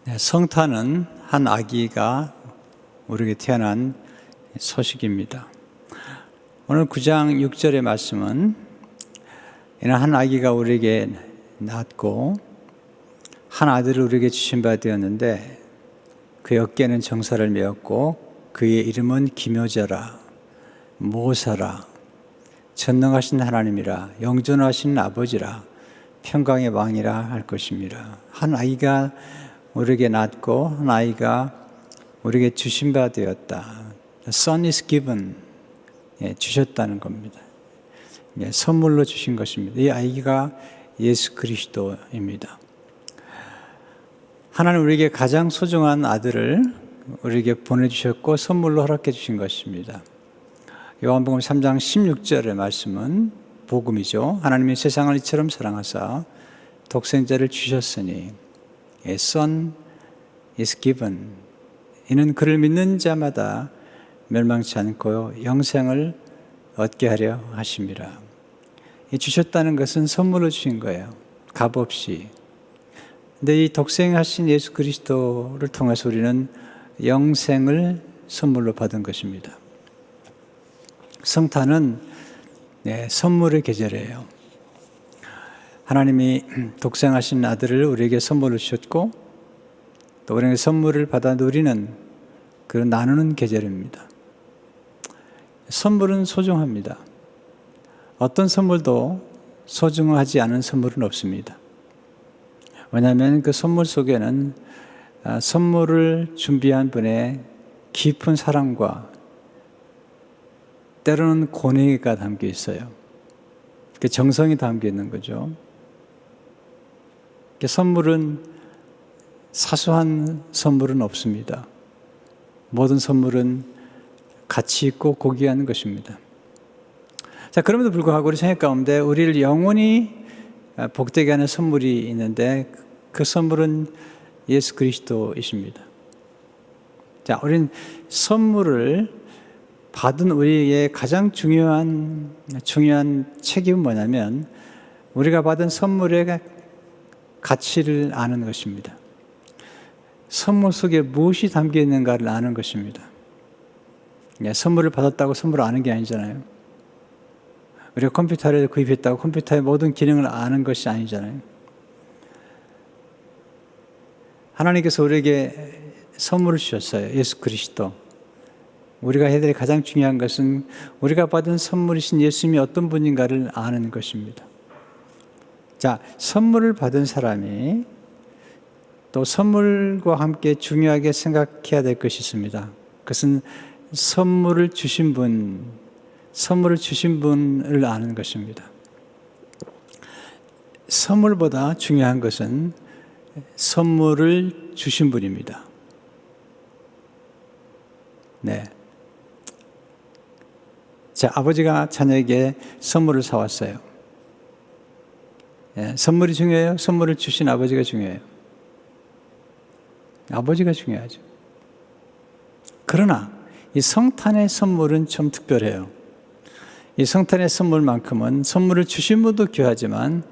네, 성탄은 한 아기가 우리에게 태어난 소식입니다. 오늘 9장 6절의 말씀은 이는 한 아기가 우리에게 낳았고 한 아들을 우리에게 주신 바 되었는데 그의 어깨에는 정사를 메었고 그의 이름은 기묘자라 모사라 전능하신 하나님이라 영존하신 아버지라 평강의 왕이라 할 것입니다. 한 아이가 우리에게 낳았고 한 아이가 우리에게 주신 바 되었다. The son is given. 주셨다는 겁니다. 선물로 주신 것입니다. 이 아이가 예수 그리스도입니다. 하나님 우리에게 가장 소중한 아들을 우리에게 보내주셨고 선물로 허락해 주신 것입니다. 요한복음 3장 16절의 말씀은 복음이죠. 하나님이 세상을 이처럼 사랑하사 독생자를 주셨으니 A son is given. 이는 그를 믿는 자마다 멸망치 않고 영생을 얻게 하려 하심이라. 이 주셨다는 것은 선물로 주신 거예요. 값없이. 근데 이 독생하신 예수 그리스도를 통해서 우리는 영생을 선물로 받은 것입니다. 성탄은 선물의 계절이에요. 하나님이 독생하신 아들을 우리에게 선물로 주셨고 또 우리에게 선물을 받아 누리는 그런 나누는 계절입니다. 선물은 소중합니다. 어떤 선물도 소중하지 않은 선물은 없습니다. 왜냐하면 그 선물 속에는 선물을 준비한 분의 깊은 사랑과 때로는 고뇌가 담겨 있어요. 그 정성이 담겨 있는 거죠. 선물은 사소한 선물은 없습니다. 모든 선물은 가치 있고 고귀한 것입니다. 자, 그럼에도 불구하고 우리 생각 가운데 우리를 영원히 복되게 하는 선물이 있는데 그 선물은 예수 그리스도이십니다. 자, 우리는 선물을 받은 우리의 가장 중요한 책임은 뭐냐면 우리가 받은 선물의 가치를 아는 것입니다. 선물 속에 무엇이 담겨 있는가를 아는 것입니다. 선물을 받았다고 선물을 아는 게 아니잖아요. 우리가 컴퓨터를 구입했다고 컴퓨터의 모든 기능을 아는 것이 아니잖아요. 하나님께서 우리에게 선물을 주셨어요. 예수 그리스도. 우리가 해야 될 가장 중요한 것은 우리가 받은 선물이신 예수님이 어떤 분인가를 아는 것입니다. 자, 선물을 받은 사람이 또 선물과 함께 중요하게 생각해야 될 것이 있습니다. 그것은 선물을 주신 분을 아는 것입니다. 선물보다 중요한 것은 선물을 주신 분입니다. 네. 자, 아버지가 자녀에게 선물을 사왔어요. 선물이 중요해요? 선물을 주신 아버지가 중요해요? 아버지가 중요하죠. 그러나 이 성탄의 선물은 좀 특별해요. 이 성탄의 선물만큼은 선물을 주신 분도 귀하지만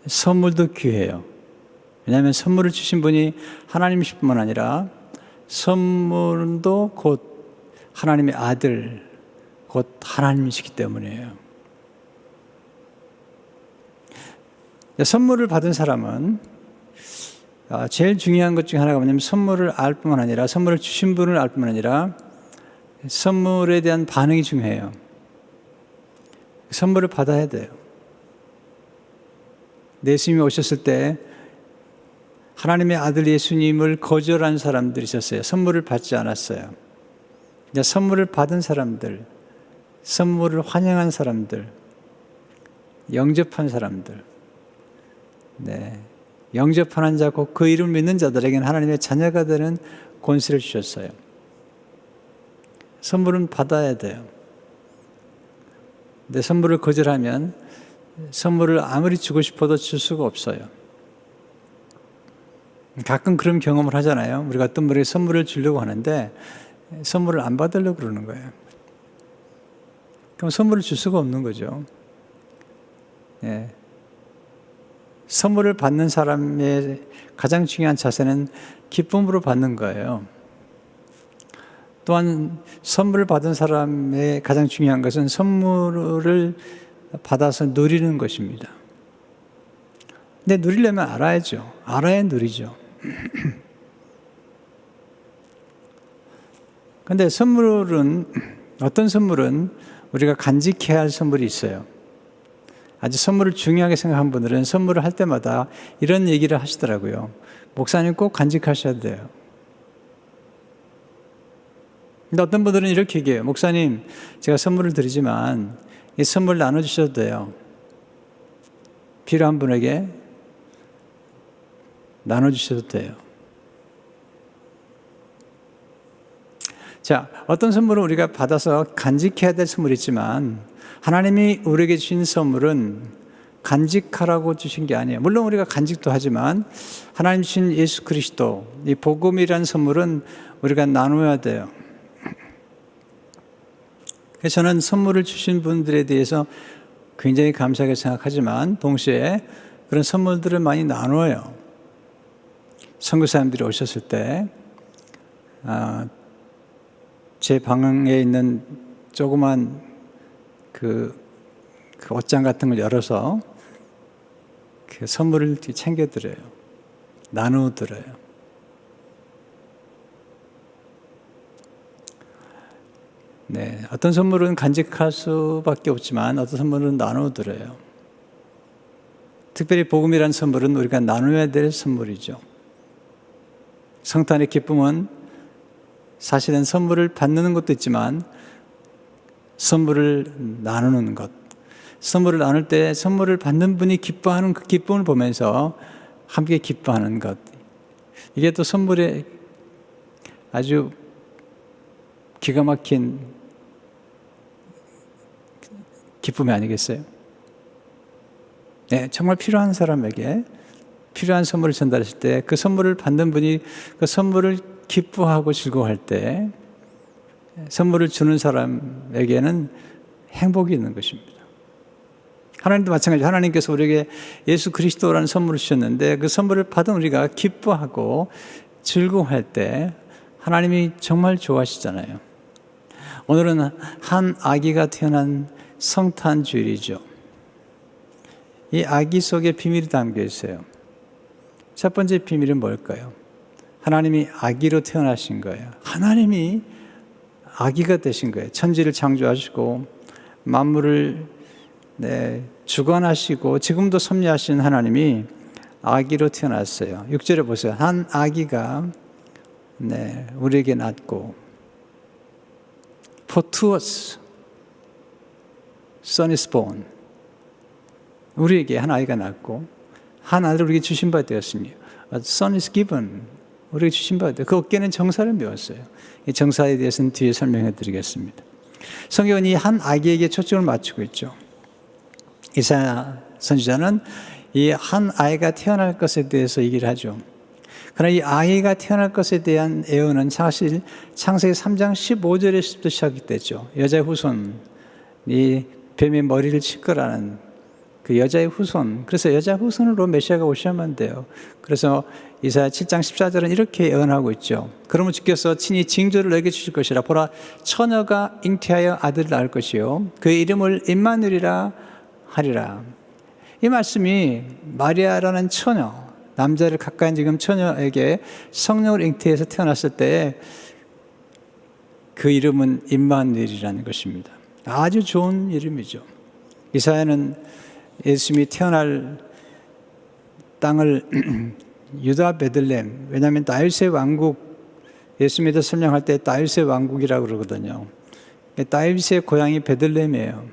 선물도 귀해요. 왜냐하면 선물을 주신 분이 하나님이실 뿐만 아니라 선물도 곧 하나님의 아들, 곧 하나님이시기 때문이에요. 선물을 받은 사람은 제일 중요한 것 중에 하나가 뭐냐면 선물을 알 뿐만 아니라 선물을 주신 분을 알 뿐만 아니라 선물에 대한 반응이 중요해요. 선물을 받아야 돼요. 예수님이 오셨을 때 하나님의 아들 예수님을 거절한 사람들이 있었어요. 선물을 받지 않았어요. 이제 선물을 받은 사람들, 선물을 환영한 사람들, 영접한 사람들, 영접하는 자, 곧 그 이름을 믿는 자들에게는 하나님의 자녀가 되는 권세를 주셨어요. 선물은 받아야 돼요. 근데 선물을 거절하면 선물을 아무리 주고 싶어도 줄 수가 없어요. 가끔 그런 경험을 하잖아요. 우리가 어떤 분에게 선물을 주려고 하는데 선물을 안 받으려고 그러는 거예요. 그럼 선물을 줄 수가 없는 거죠. 선물을 받는 사람의 가장 중요한 자세는 기쁨으로 받는 거예요. 또한 선물을 받은 사람의 가장 중요한 것은 선물을 받아서 누리는 것입니다. 근데 누리려면 알아야죠. 알아야 누리죠. 근데 어떤 선물은 우리가 간직해야 할 선물이 있어요. 아주 선물을 중요하게 생각한 분들은 선물을 할 때마다 이런 얘기를 하시더라고요. 목사님 꼭 간직하셔야 돼요. 근데 어떤 분들은 이렇게 얘기해요. 목사님, 제가 선물을 드리지만 이 선물 나눠주셔도 돼요. 필요한 분에게 나눠주셔도 돼요. 자, 어떤 선물은 우리가 받아서 간직해야 될 선물이 있지만 하나님이 우리에게 주신 선물은 간직하라고 주신 게 아니에요. 물론 우리가 간직도 하지만 하나님 주신 예수 그리스도, 이 복음이라는 선물은 우리가 나눠야 돼요. 그래서 저는 선물을 주신 분들에 대해서 굉장히 감사하게 생각하지만 동시에 그런 선물들을 많이 나눠요. 선교사님들이 오셨을 때 제 방에 있는 조그만 그 옷장 같은 걸 열어서 그 선물을 챙겨드려요. 나누어드려요. 네, 어떤 선물은 간직할 수밖에 없지만 어떤 선물은 나누어드려요. 특별히 복음이라는 선물은 우리가 나눠야 될 선물이죠. 성탄의 기쁨은 사실은 선물을 받는 것도 있지만 선물을 나누는 것. 선물을 나눌 때 선물을 받는 분이 기뻐하는 그 기쁨을 보면서 함께 기뻐하는 것. 이게 또 선물의 아주 기가 막힌 기쁨이 아니겠어요? 네, 정말 필요한 사람에게 필요한 선물을 전달했을 때 그 선물을 받는 분이 그 선물을 기뻐하고 즐거워할 때 선물을 주는 사람에게는 행복이 있는 것입니다. 하나님도 마찬가지로 하나님께서 우리에게 예수 그리스도라는 선물을 주셨는데 그 선물을 받은 우리가 기뻐하고 즐거워할 때 하나님이 정말 좋아하시잖아요. 오늘은 한 아기가 태어난 성탄 주일이죠. 이 아기 속에 비밀이 담겨 있어요. 첫 번째 비밀은 뭘까요? 하나님이 아기로 태어나신 거예요. 하나님이 아기가 되신 거예요. 천지를 창조하시고 만물을 주관하시고 지금도 섭리하시는 하나님이 아기로 태어났어요. 6절에 보세요. 한 아기가 우리에게 낳고 For to us son is born. 우리에게 한 아이가 낳고 한 아들을 우리에게 주신 바 되었습니다. Son is given. 우리에게 주신 바 되었어요. 그 어깨는 정사를 메웠어요. 이 정사에 대해서는 뒤에 설명해 드리겠습니다. 성경은 이 한 아기에게 초점을 맞추고 있죠. 이사야 선지자는 이 한 아이가 태어날 것에 대해서 얘기를 하죠. 그러나 이 아이가 태어날 것에 대한 예언은 사실 창세기 3장 15절에서부터 시작이 됐죠. 여자의 후손, 이 뱀의 머리를 칠 거라는 그 여자의 후손. 그래서 여자 후손으로 메시아가 오셔야만 돼요. 그래서 이사야 7장 14절은 이렇게 예언하고 있죠. 그러면 주께서 친히 징조를 너에게 주실 것이라. 보라, 처녀가 잉태하여 아들을 낳을 것이요 그의 이름을 임마누엘이라 하리라. 이 말씀이 마리아라는 처녀, 남자를 가까이 지금 처녀에게 성령을 잉태해서 태어났을 때 그 이름은 임마누엘이라는 것입니다. 아주 좋은 이름이죠. 이사야는 예수님이 태어날 땅을 유다 베들레헴, 왜냐하면 다윗의 왕국, 예수님에 대해서 설명할 때 다윗의 왕국이라고 그러거든요. 다윗의 고향이 베들레헴이에요.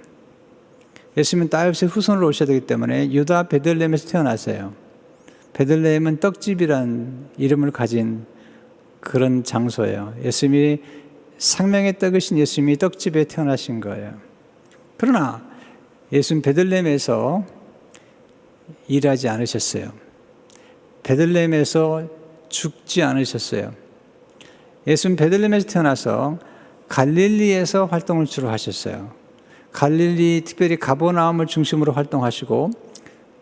예수님은 다윗의 후손으로 오셔야 되기 때문에 유다 베들레헴에서 태어나세요. 베들레헴은 떡집이라는 이름을 가진 그런 장소예요. 예수님이 생명의 떡이신 예수님이 떡집에 태어나신 거예요. 그러나 예수님 베들레헴에서 일하지 않으셨어요. 베들레헴에서 죽지 않으셨어요. 예수님 베들레헴에서 태어나서 갈릴리에서 활동을 주로 하셨어요. 갈릴리 특별히 가버나움을 중심으로 활동하시고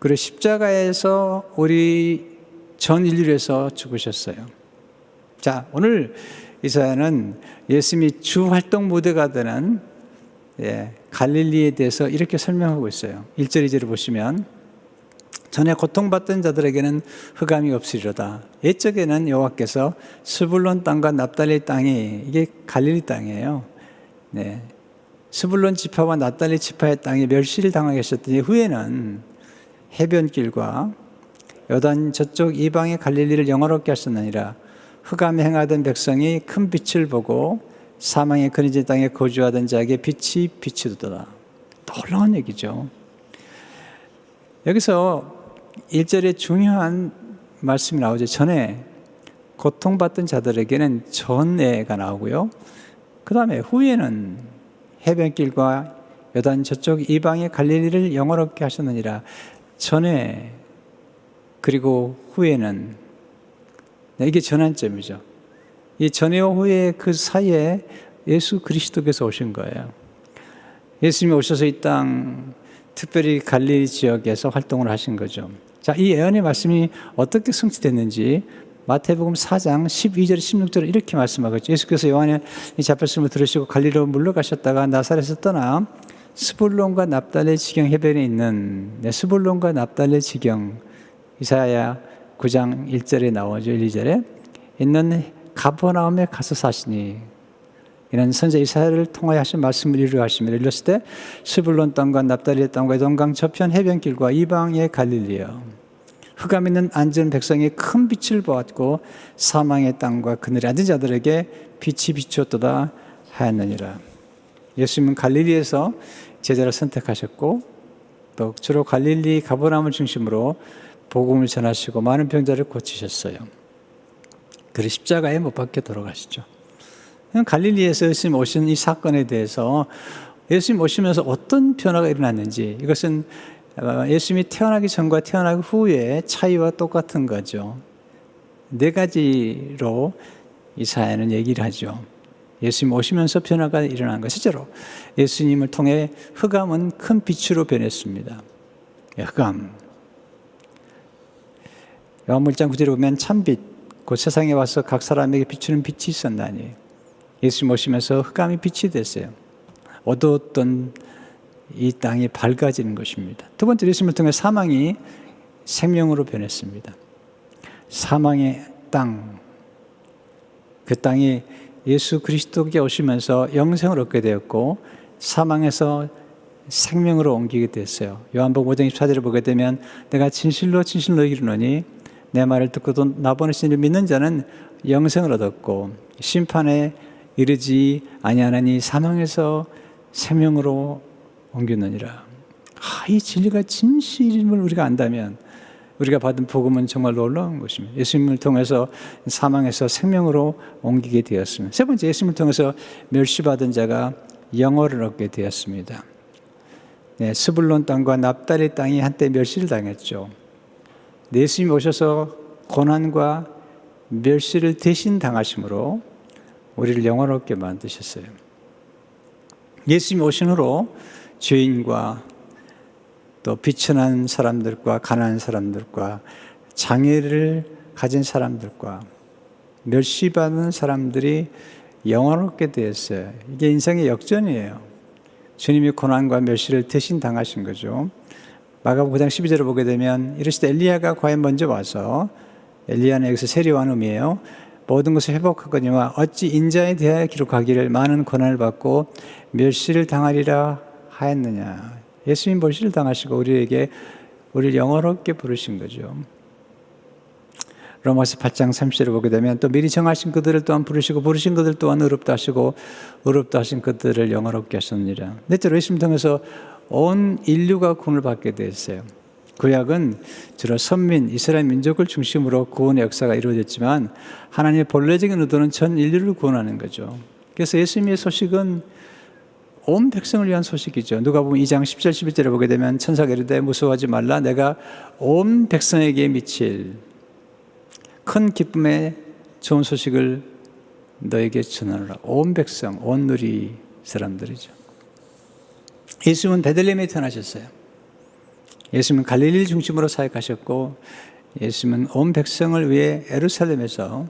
그리고 십자가에서 우리 전 인류를 위해서 죽으셨어요. 자, 오늘 이사야는 예수님이 주 활동 무대가 되는 갈릴리에 대해서 이렇게 설명하고 있어요. 1절 2절을 보시면 전에 고통받던 자들에게는 흑암이 없으리로다. 옛적에는 여호와께서 스불론 땅과 납달리 땅이, 이게 갈릴리 땅이에요. 네. 스불론 지파와 납달리 지파의 땅에 멸시를 당하게 하셨더니 후에는 해변길과 요단 저쪽 이방의 갈릴리를 영화롭게 하셨느니라. 흑암에 행하던 백성이 큰 빛을 보고 사망의 그늘진 땅에 거주하던 자에게 빛이 비치도다. 놀라운 얘기죠. 여기서 1절에 중요한 말씀이 나오죠. 전에 고통받던 자들에게는 전에가 나오고요. 그 다음에 후에는 해변길과 요단 저쪽 이방의 갈릴리를 영화롭게 하셨느니라. 전에 그리고 후에는, 이게 전환점이죠. 이 전에와 후에 그 사이에 예수 그리스도께서 오신 거예요. 예수님이 오셔서 이 땅, 특별히 갈릴리 지역에서 활동을 하신 거죠. 자, 이 예언의 말씀이 어떻게 성취됐는지 마태복음 4장 12절 16절에 이렇게 말씀하고 있죠. 예수께서 요한의 이 잡혔음을 들으시고 갈릴리로 물러가셨다가 나사렛에서 떠나 스불론과 납달리 지경 해변에 있는 스불론과 납달리 지경, 이사야 9장 1절에 나오죠. 1, 2절에 있는 가버나움에 가서 사시니, 이는 선지 이사야를 통하여 하신 말씀을 이루하시며 이르렀을 때 스불론 땅과 납달리 땅과 에돔강 저편 해변길과 이방의 갈릴리여, 흑암 있는 앉은 백성이 큰 빛을 보았고 사망의 땅과 그늘에 앉은 자들에게 빛이 비추었도다 하였느니라. 예수님은 갈릴리에서 제자를 선택하셨고 또 주로 갈릴리 가버나움을 중심으로 복음을 전하시고 많은 병자를 고치셨어요. 그리고 십자가에 못 박혀 돌아가시죠. 갈릴리에서 예수님 오신 이 사건에 대해서 예수님 오시면서 어떤 변화가 일어났는지, 이것은 예수님이 태어나기 전과 태어나기 후의 차이와 똑같은 거죠. 네 가지로 이사야는 얘기를 하죠. 예수님 오시면서 변화가 일어난 것. 실제로 예수님을 통해 흑암은 큰 빛으로 변했습니다. 흑암. 요한복음 9절에 보면 참빛, 곧 세상에 와서 각 사람에게 비추는 빛이 있었나니, 예수님 오시면서 흑암이 빛이 됐어요. 어두웠던 이 땅이 밝아지는 것입니다. 두 번째, 예수님을 통해 사망이 생명으로 변했습니다. 사망의 땅, 그 땅이 예수 그리스도께 오시면서 영생을 얻게 되었고 사망에서 생명으로 옮기게 됐어요. 요한복음 5장 24절을 보게 되면 내가 진실로 진실로 이르노니 내 말을 듣고도 나 보내신 이를 믿는 자는 영생을 얻었고 심판에 이르지 아니하나니 사망에서 생명으로 옮겼느니라. 이 진리가 진실임을 우리가 안다면 우리가 받은 복음은 정말 놀라운 것입니다. 예수님을 통해서 사망에서 생명으로 옮기게 되었습니다. 세 번째, 예수님을 통해서 멸시받은 자가 영어를 얻게 되었습니다. 스불론 땅과 납달리 땅이 한때 멸시를 당했죠. 예수님이 오셔서 고난과 멸시를 대신 당하심으로 우리를 영원롭게 만드셨어요. 예수님이 오신 후로 죄인과 또 비천한 사람들과 가난한 사람들과 장애를 가진 사람들과 멸시받는 사람들이 영원롭게 되었어요. 이게 인생의 역전이에요. 주님이 고난과 멸시를 대신 당하신 거죠. 마가복음 9장 12절을 보게 되면 이르시되 엘리야가 과연 먼저 와서, 엘리야는 여기서 세례요한 의미예요. 모든 것을 회복하거니와 어찌 인자에 대하여 기록하기를 많은 고난을 받고 멸시를 당하리라 하였느냐. 예수님 멸시를 당하시고 우리를 영원롭게 부르신 거죠. 로마서 8장 30절을 보게 되면 또 미리 정하신 그들을 또한 부르시고 부르신 그들 또한 의롭다 하시고 의롭다 하신 그들을 영원롭게 하셨느니라. 넷째로 예수님 통해서 온 인류가 구원을 받게 되었어요. 구약은 주로 선민, 이스라엘 민족을 중심으로 구원의 역사가 이루어졌지만 하나님의 본래적인 의도는 전 인류를 구원하는 거죠. 그래서 예수님의 소식은 온 백성을 위한 소식이죠. 누가복음 2장 10절 11절에 보게 되면 천사가 이르되 무서워하지 말라 내가 온 백성에게 미칠 큰 기쁨의 좋은 소식을 너에게 전하노라. 온 백성, 온 누리 사람들이죠. 예수님은 베들레헴에 태어나셨어요. 예수님은 갈릴리를 중심으로 사역하셨고 예수님은 온 백성을 위해 예루살렘에서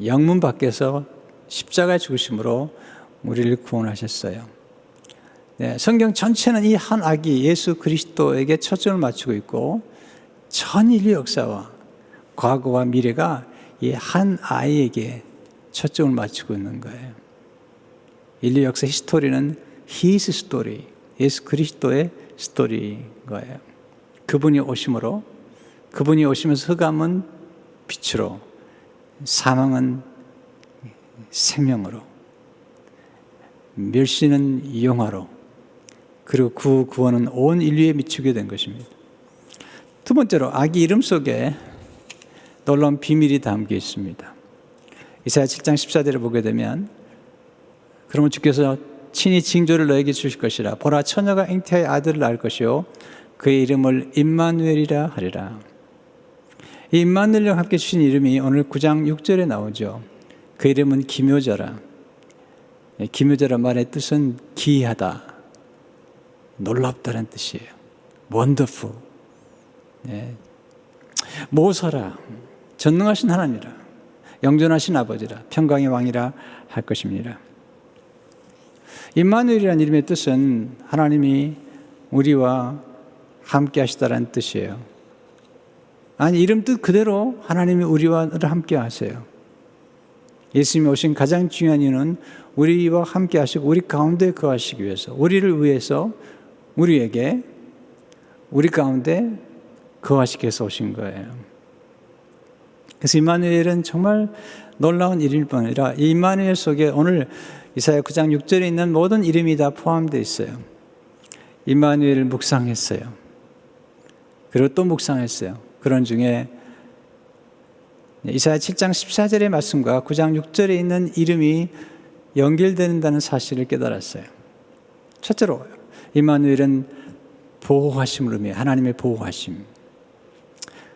영문 밖에서 십자가의 죽으심으로 우리를 구원하셨어요. 네, 성경 전체는 이 한 아기 예수 그리스도에게 초점을 맞추고 있고 전 인류 역사와 과거와 미래가 이 한 아이에게 초점을 맞추고 있는 거예요. 인류 역사 히스토리는 His story, 예수 그리스도의 스토리인 거예요. 그분이 오심으로, 그분이 오시면서 흑암은 빛으로, 사망은 생명으로, 멸시는 영화로, 그리고 그 구원은 온 인류에 미치게 된 것입니다. 두 번째로 아기 이름 속에 놀라운 비밀이 담겨 있습니다. 이사야 7장 14절을 보게 되면 그러면 주께서 친히 징조를 너에게 주실 것이라. 보라, 처녀가 잉태하여 아들을 낳을 것이요 그의 이름을 임마누엘이라 하리라. 이 임마누엘과 함께 주신 이름이 오늘 9장 6절에 나오죠. 그 이름은 기묘자라. 기묘자란 말의 뜻은 기이하다, 놀랍다는 뜻이에요. 원더풀. 네. 모사라, 전능하신 하나님이라, 영존하신 아버지라, 평강의 왕이라 할 것입니다. 임마누엘이라는 이름의 뜻은 하나님이 우리와 함께 하시다라는 뜻이에요. 아니, 이름 뜻 그대로 하나님이 우리와 함께 하세요. 예수님이 오신 가장 중요한 이유는 우리와 함께 하시고 우리 가운데 거하시기 위해서, 우리를 위해서 우리에게 우리 가운데 거하시기 위해서 오신 거예요. 그래서 임마누엘은 정말 놀라운 이름일 뿐 아니라 이 임마누엘 속에 오늘 이사야 9장 6절에 있는 모든 이름이 다 포함되어 있어요. 임마누엘을 묵상했어요. 그리고 또 묵상했어요. 그런 중에 이사야 7장 14절의 말씀과 9장 6절에 있는 이름이 연결된다는 사실을 깨달았어요. 첫째로 임마누엘은 보호하심을 의미해요. 하나님의 보호하심.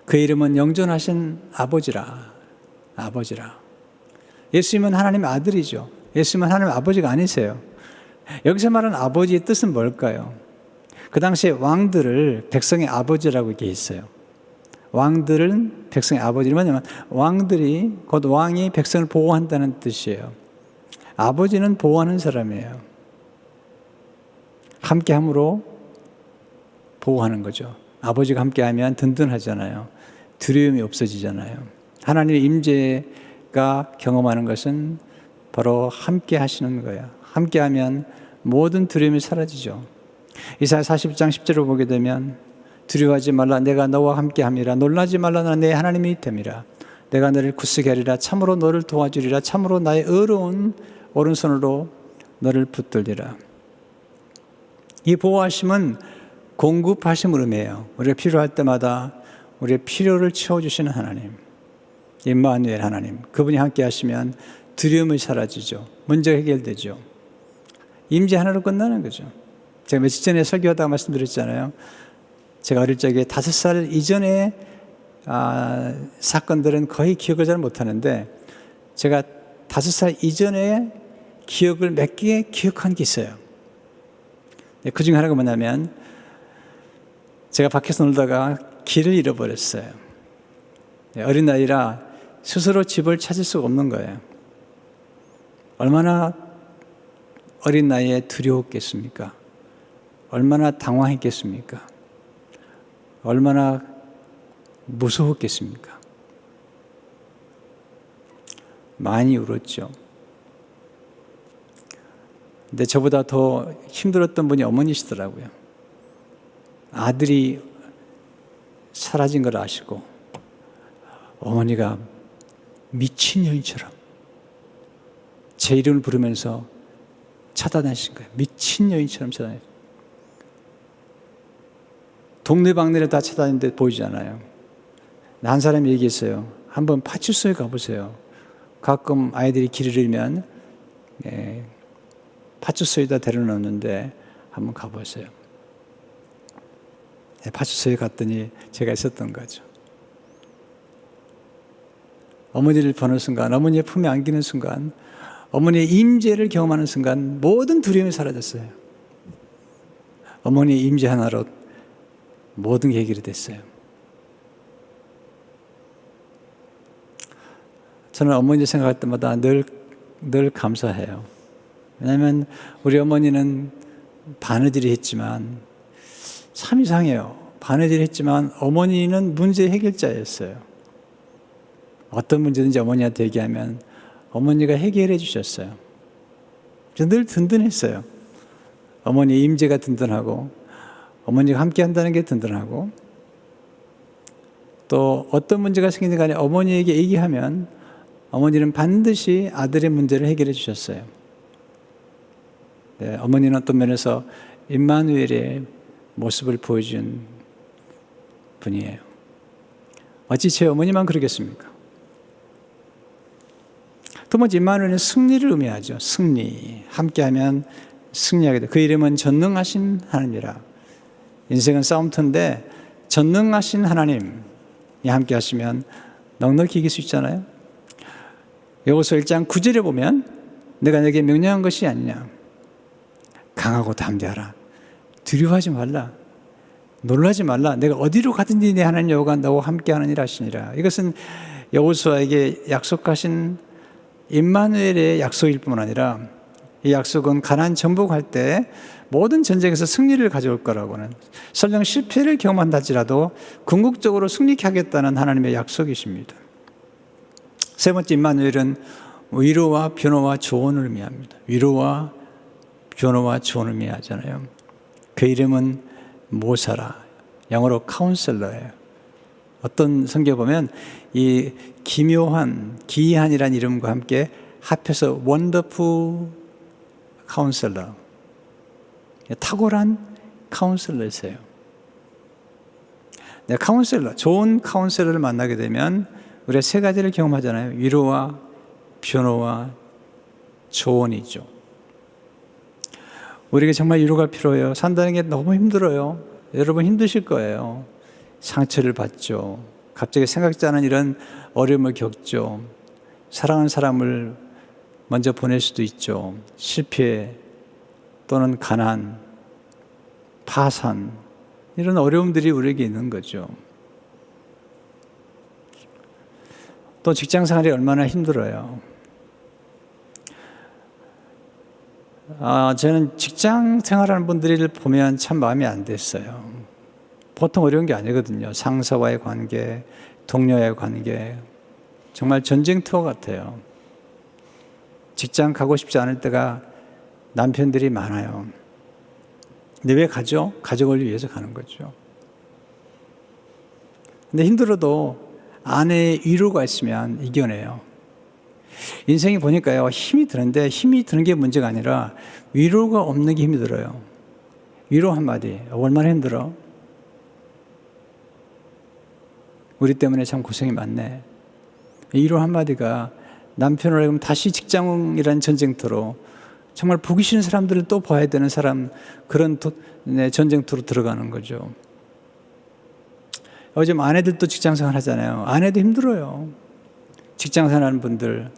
그 이름은 영존하신 아버지라. 아버지라. 예수님은 하나님의 아들이죠. 예수님은 하나님 아버지가 아니세요. 여기서 말하는 아버지의 뜻은 뭘까요? 그 당시에 왕들을 백성의 아버지라고 이렇게 했어요. 왕들은 백성의 아버지는 뭐냐면 왕들이, 곧 왕이 백성을 보호한다는 뜻이에요. 아버지는 보호하는 사람이에요. 함께함으로 보호하는 거죠. 아버지가 함께하면 든든하잖아요. 두려움이 없어지잖아요. 하나님의 임재가 경험하는 것은 바로 함께 하시는 거예요. 함께하면 모든 두려움이 사라지죠. 이사야 40장 10절을 보게 되면 두려워하지 말라, 내가 너와 함께함이라. 놀라지 말라, 나는 내 하나님이 됨이라. 내가 너를 굳세게 하리라. 참으로 너를 도와주리라. 참으로 나의 의로운 오른손으로 너를 붙들리라. 이 보호하심은 공급하심을 의미해요. 우리가 필요할 때마다 우리의 필요를 채워주시는 하나님, 임마누엘 하나님, 그분이 함께 하시면 두려움이 사라지죠. 문제가 해결되죠. 임재 하나로 끝나는 거죠. 제가 며칠 전에 설교하다가 말씀드렸잖아요. 제가 어릴 적에 5살 이전의 사건들은 거의 기억을 잘 못하는데 제가 5살 이전에 기억을 몇 개 기억한 게 있어요. 그 중에 하나가 뭐냐면 제가 밖에서 놀다가 길을 잃어버렸어요. 어린 나이라 스스로 집을 찾을 수가 없는 거예요. 얼마나 어린 나이에 두려웠겠습니까? 얼마나 당황했겠습니까? 얼마나 무서웠겠습니까? 많이 울었죠. 근데 저보다 더 힘들었던 분이 어머니시더라고요. 아들이 사라진 걸 아시고 어머니가 미친 여인처럼 제 이름을 부르면서 찾아다니신 거예요. 미친 여인처럼 찾아다니신 거예요. 동네방네를 다 찾아다니는데 보이잖아요. 한 사람이 얘기했어요. 한번 파출소에 가보세요. 가끔 아이들이 길을 잃으면 파출소에다 데려놓는데 한번 가보세요. 파출소에 갔더니 제가 있었던 거죠. 어머니를 보는 순간, 어머니의 품에 안기는 순간, 어머니의 임재를 경험하는 순간 모든 두려움이 사라졌어요. 어머니의 임재 하나로 모든 게 해결이 됐어요. 저는 어머니 생각할 때마다 늘 감사해요. 왜냐하면 우리 어머니는 바느질이 했지만 참 이상해요. 바느질이 했지만 어머니는 문제 해결자였어요. 어떤 문제든지 어머니한테 얘기하면 어머니가 해결해 주셨어요. 그래서 늘 든든했어요. 어머니의 임재가 든든하고 어머니가 함께 한다는 게 든든하고 또 어떤 문제가 생기든 간에 어머니에게 얘기하면 어머니는 반드시 아들의 문제를 해결해 주셨어요. 네, 어머니는 어떤 면에서 임마누엘의 모습을 보여준 분이에요. 어찌 제 어머니만 그러겠습니까? 두 번째, 임마누엘은 승리를 의미하죠. 승리. 함께하면 승리하게 돼. 그 이름은 전능하신 하나님이라. 인생은 싸움터인데 전능하신 하나님이 함께 하시면 넉넉히 이길 수 있잖아요. 여호수아 1장 9절에 보면 내가 내게 명령한 것이 아니냐. 강하고 담대하라. 두려워하지 말라. 놀라지 말라. 내가 어디로 가든지 내 하나님 여호와가 너와 함께하는 일 하시니라. 이것은 여호수아에게 약속하신 임마누엘의 약속일 뿐만 아니라 이 약속은 가나안 정복할 때 모든 전쟁에서 승리를 가져올 거라고는, 설령 실패를 경험한다 할지라도 궁극적으로 승리케 하겠다는 하나님의 약속이십니다. 세 번째, 임마누엘은 위로와 변호와 조언을 의미합니다. 위로와 변호와 조언을 의미하잖아요. 그 이름은 모사라, 영어로 카운셀러예요. 어떤 성경에 보면 이 기묘한, 기이한이라는 이름과 함께 합해서 원더풀 카운셀러, 탁월한 카운셀러이세요. 네, 카운셀러, 좋은 카운셀러를 만나게 되면 우리가 세 가지를 경험하잖아요. 위로와 변호와 조언이죠. 우리에게 정말 위로가 필요해요. 산다는 게 너무 힘들어요. 여러분 힘드실 거예요. 상처를 받죠. 갑자기 생각지 않은 이런 어려움을 겪죠. 사랑하는 사람을 먼저 보낼 수도 있죠. 실패 또는 가난, 파산, 이런 어려움들이 우리에게 있는 거죠. 또 직장 생활이 얼마나 힘들어요. 저는 직장 생활하는 분들을 보면 참 마음이 안 됐어요. 보통 어려운 게 아니거든요. 상사와의 관계, 동료와의 관계, 정말 전쟁터 같아요. 직장 가고 싶지 않을 때가 남편들이 많아요. 근데 왜 가죠? 가족을 위해서 가는 거죠. 근데 힘들어도 아내의 위로가 있으면 이겨내요. 인생이 보니까요, 힘이 드는데 힘이 드는 게 문제가 아니라 위로가 없는 게 힘이 들어요. 위로 한마디, 얼마나 힘들어? 우리 때문에 참 고생이 많네. 위로 한마디가 남편을 하여금 다시 직장이라는 전쟁터로, 정말 보기 싫은 사람들을 또 봐야 되는 사람, 그런 전쟁터로 들어가는 거죠. 요즘 아내들도 직장생활 하잖아요. 아내도 힘들어요. 직장생활 하는 분들,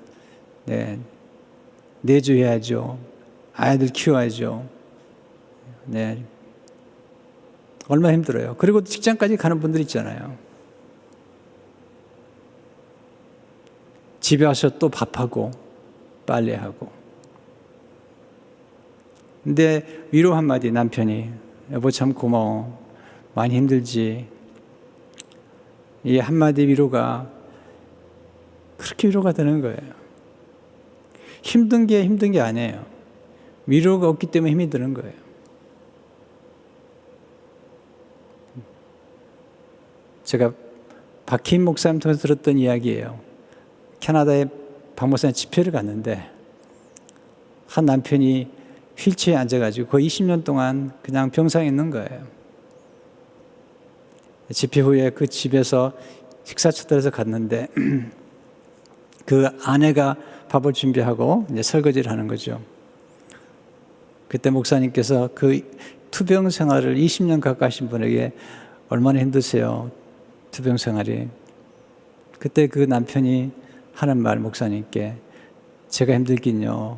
내조해야죠. 아이들 키워야죠. 얼마나 힘들어요. 그리고 직장까지 가는 분들 있잖아요. 집에 와서 또 밥하고 빨래하고. 근데 위로 한마디 남편이, 여보 참 고마워. 많이 힘들지. 이 한마디 위로가 그렇게 위로가 되는 거예요. 힘든 게 아니에요. 위로가 없기 때문에 힘이 드는 거예요. 제가 박희인 목사님 통해서 들었던 이야기예요. 캐나다에 박 목사님 집회를 갔는데 한 남편이 휠체어에 앉아가지고 거의 20년 동안 그냥 병상에 있는 거예요. 집회 후에 그 집에서 식사 초대해서 갔는데 그 아내가 밥을 준비하고 이제 설거지를 하는 거죠. 그때 목사님께서 그 투병 생활을 20년 가까이 하신 분에게 얼마나 힘드세요? 투병 생활이. 그때 그 남편이 하는 말, 목사님께, 제가 힘들긴요,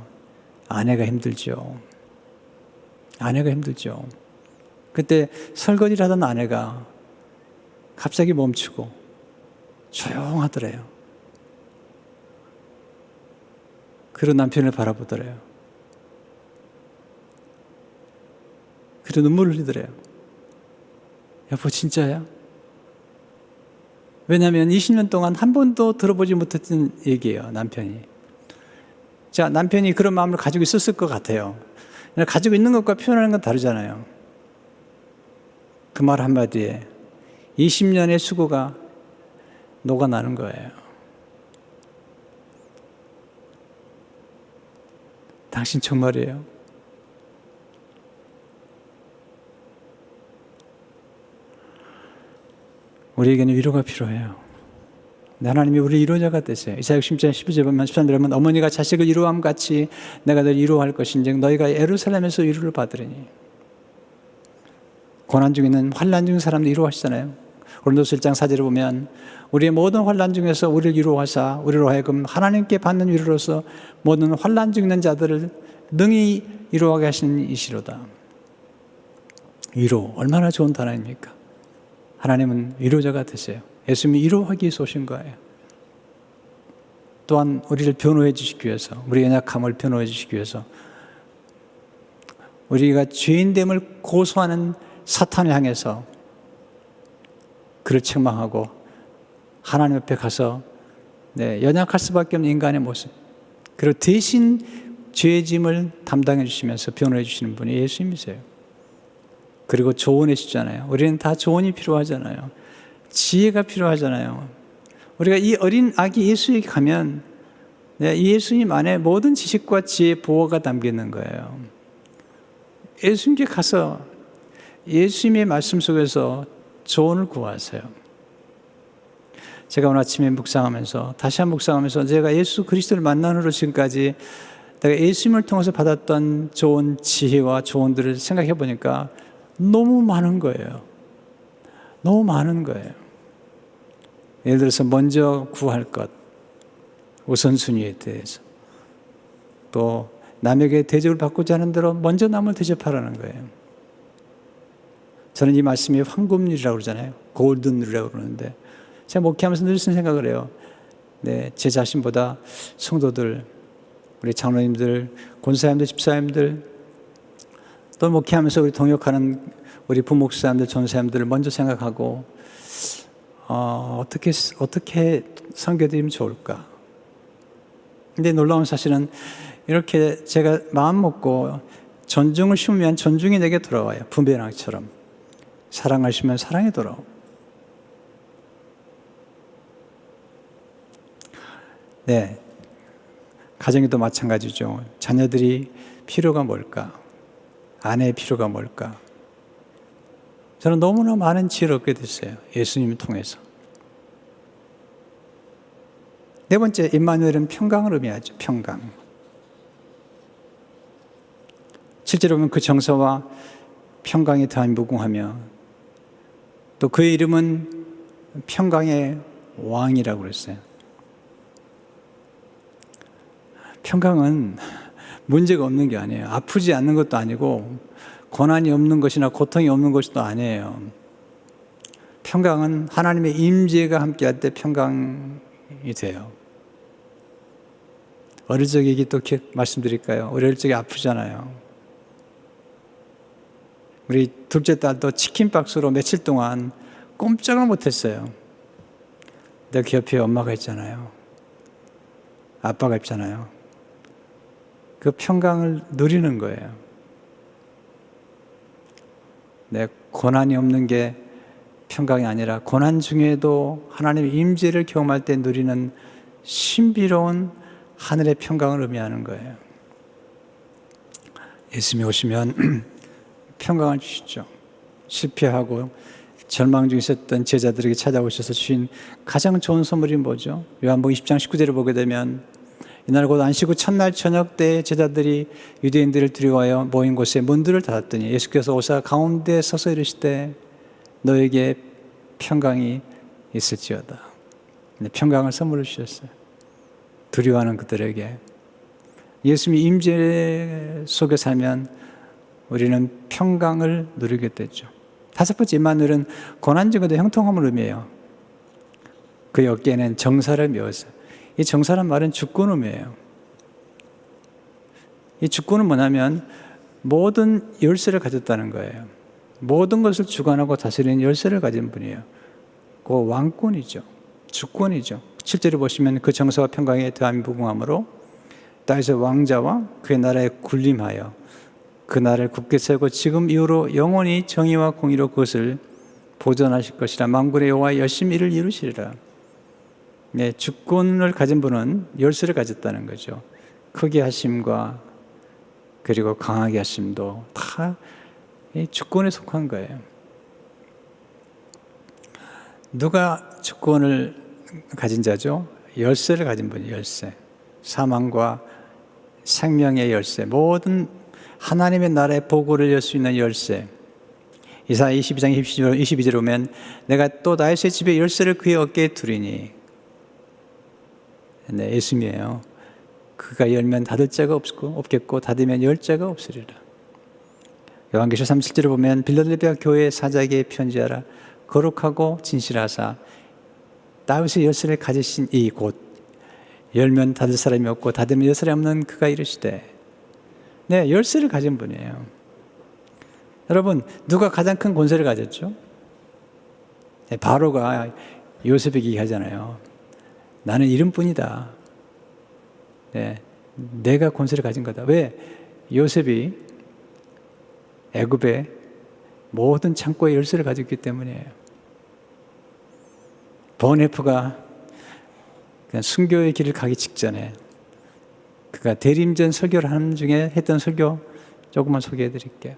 아내가 힘들죠. 아내가 힘들죠. 그때 설거지를 하던 아내가 갑자기 멈추고 조용하더래요. 그리고 남편을 바라보더래요. 그리고 눈물을 흘리더래요. 여보, 진짜야? 왜냐하면 20년 동안 한 번도 들어보지 못했던 얘기예요, 남편이. 자, 남편이 그런 마음을 가지고 있었을 것 같아요. 가지고 있는 것과 표현하는 건 다르잖아요. 그 말 한마디에 20년의 수고가 녹아나는 거예요. 당신 정말이에요? 우리에게는 위로가 필요해요. 하나님이 우리 위로자가 되세요. 이사야 60장 12절 보면 13절 보면 어머니가 자식을 위로함 같이 내가 너를 위로할 것인즉 너희가 예루살렘에서 위로를 받으리니. 고난 중에 있는 환난 중인 사람들 위로하시잖아요. 고린도서 1장 4절을 보면 우리의 모든 환난 중에서 우리를 위로하사 우리로 하여금 하나님께 받는 위로로서 모든 환난 중에 있는 자들을 능히 위로하게 하시는 이시로다. 위로, 얼마나 좋은 단어입니까? 하나님은 위로자가 되세요. 예수님이 위로하기 위해서 오신 거예요. 또한 우리를 변호해 주시기 위해서, 우리의 연약함을 변호해 주시기 위해서 우리가 죄인됨을 고소하는 사탄을 향해서 그를 책망하고 하나님 옆에 가서 연약할 수밖에 없는 인간의 모습, 그리고 대신 죄의 짐을 담당해 주시면서 변호해 주시는 분이 예수님이세요. 그리고 조언해 주잖아요. 우리는 다 조언이 필요하잖아요. 지혜가 필요하잖아요. 우리가 이 어린 아기 예수에게 가면 이 예수님 안에 모든 지식과 지혜, 보호가 담겨 있는 거예요. 예수님께 가서 예수님의 말씀 속에서 조언을 구하세요. 제가 오늘 아침에 묵상하면서 다시 한번 묵상하면서 제가 예수 그리스도를 만난 후로 지금까지 내가 예수님을 통해서 받았던 좋은 지혜와 조언들을 생각해 보니까 너무 많은 거예요. 너무 많은 거예요. 예를 들어서 먼저 구할 것, 우선순위에 대해서. 또 남에게 대접을 받고자 하는 대로 먼저 남을 대접하라는 거예요. 저는 이 말씀이 황금률이라고 그러잖아요. 골든룰이라고 그러는데 제가 목회하면서 늘 생각을 해요. 제 자신보다 성도들, 우리 장로님들, 권사님들, 집사님들, 또 목회하면서 우리 동역하는 우리 부목사님들, 전사님들을 먼저 생각하고 어떻게 섬겨드리면 좋을까. 근데 놀라운 사실은 이렇게 제가 마음 먹고 존중을 심으면 존중이 내게 돌아와요. 부메랑처럼. 사랑하시면 사랑이 돌아오고. 가정에도 마찬가지죠. 자녀들이 필요가 뭘까? 아내의 필요가 뭘까? 저는 너무나 많은 지혜를 얻게 됐어요. 예수님을 통해서. 네 번째, 임마누엘은 평강을 의미하죠. 평강. 실제로 보면 그 정서와 평강에 더한 무궁하며 또 그의 이름은 평강의 왕이라고 그랬어요. 평강은 문제가 없는 게 아니에요. 아프지 않는 것도 아니고 고난이 없는 것이나 고통이 없는 것도 아니에요. 평강은 하나님의 임재가 함께할 때 평강이 돼요. 어릴 적 얘기 또 말씀드릴까요? 우리 어릴 적에 아프잖아요. 우리 둘째 딸도 치킨 박스로 며칠 동안 꼼짝을 못했어요. 내 옆에 엄마가 있잖아요. 아빠가 있잖아요. 그 평강을 누리는 거예요. 고난이 없는 게 평강이 아니라 고난 중에도 하나님의 임재를 경험할 때 누리는 신비로운 하늘의 평강을 의미하는 거예요. 예수님이 오시면 평강을 주시죠. 실패하고 절망 중에 있었던 제자들에게 찾아오셔서 주신 가장 좋은 선물이 뭐죠? 요한복음 20장 19절을 보게 되면 이날 곧 안식 후 첫날 저녁 때 제자들이 유대인들을 두려워하여 모인 곳에 문들을 닫았더니 예수께서 오사 가운데 서서 이르시되 너에게 평강이 있을지어다. 평강을 선물로 주셨어요. 두려워하는 그들에게. 예수님이 임재 속에 살면 우리는 평강을 누리게 되죠. 다섯 번째 임마누엘은 고난 중에도 형통함을 의미해요. 그의 어깨에는 정사를 메었어요. 이 정사란 말은 주권 의미해요. 이 주권은 뭐냐면 모든 열쇠를 가졌다는 거예요. 모든 것을 주관하고 다스리는 열쇠를 가진 분이에요. 그 왕권이죠. 주권이죠. 7절에 보시면 그 정사와 평강에 더한 무궁함으로 다윗의 왕자와 그의 나라에 군림하여 그 나라를 굳게 세우고 지금 이후로 영원히 정의와 공의로 그것을 보존하실 것이라. 만군의 여호와 열심히 이를 이루시리라. 네, 주권을 가진 분은 열쇠를 가졌다는 거죠. 크게 하심과 그리고 강하게 하심도 다 주권에 속한 거예요. 누가 주권을 가진 자죠? 열쇠를 가진 분이 열쇠. 사망과 생명의 열쇠, 모든 하나님의 나라의 보고를 열 수 있는 열쇠. 이사야 22장 22절에 보면 내가 또 다윗의 집의 열쇠를 그의 어깨에 두리니. 네, 예수님이에요. 그가 열면 닫을 자가 없겠고 닫으면 열 자가 없으리라. 요한계시록 37절에 보면 빌라델비아 교회 사자에게 편지하라. 거룩하고 진실하사 다윗의 열쇠를 가지신 이 곳, 열면 닫을 사람이 없고 닫으면 열 사람이 없는 그가 이르시되. 네, 열쇠를 가진 분이에요. 여러분, 누가 가장 큰 권세를 가졌죠? 네, 바로가 요셉에게 얘기하잖아요. 나는 이름뿐이다. 네, 내가 권세를 가진 거다. 왜? 요셉이 애굽의 모든 창고의 열쇠를 가졌기 때문이에요. 보네프가 순교의 길을 가기 직전에 그가 대림전 설교를 하는 중에 했던 설교 조금만 소개해 드릴게요.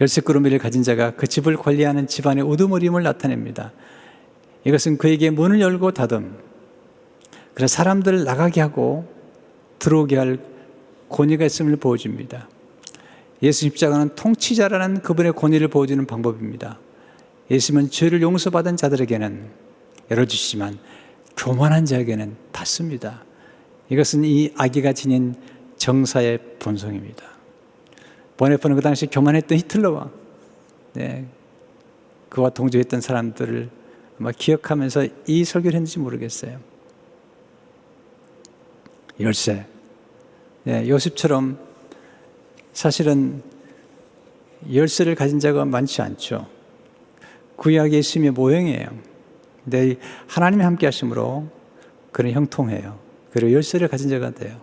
열쇠꾸러미를 가진 자가 그 집을 관리하는 집안의 우두머림을 나타냅니다. 이것은 그에게 문을 열고 닫음, 그래서 사람들을 나가게 하고 들어오게 할 권위가 있음을 보여줍니다. 예수 십자가는 통치자라는 그분의 권위를 보여주는 방법입니다. 예수님은 죄를 용서받은 자들에게는 열어주시지만 교만한 자에게는 닫습니다. 이것은 이 아기가 지닌 정사의 본성입니다. 보네포는 그 당시 교만했던 히틀러와 그와 동조했던 사람들을 아마 기억하면서 이 설교를 했는지 모르겠어요. 열쇠. 요셉처럼 사실은 열쇠를 가진 자가 많지 않죠. 구약 예수님의 모형이에요. 근데 하나님이 함께 하심으로 그는 형통해요. 그리고 열쇠를 가진 자가 돼요.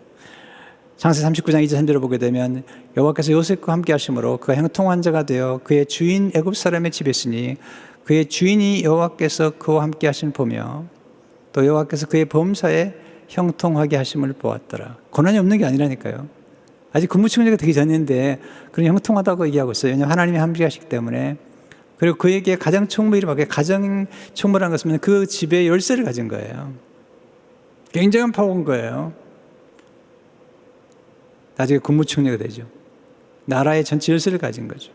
창세 39장 2절 3절을 보게 되면 여호와께서 요셉과 함께 하심으로 그가 형통한 자가 되어 그의 주인 애굽 사람의 집에 있으니 그의 주인이 여호와께서 그와 함께 하심을 보며 또 여호와께서 그의 범사에 형통하게 하심을 보았더라. 고난이 없는 게 아니라니까요. 아직 근무청지가 되기 전인데 그런 형통하다고 얘기하고 있어요. 왜냐하면 하나님이 함께 하시기 때문에. 그리고 그에게 가장 총무일이 바뀌어 가장 총무라는 것은 그 집의 열쇠를 가진 거예요. 굉장한 파워인 거예요. 나중에 국무총리가 되죠. 나라의 전체 열쇠를 가진 거죠.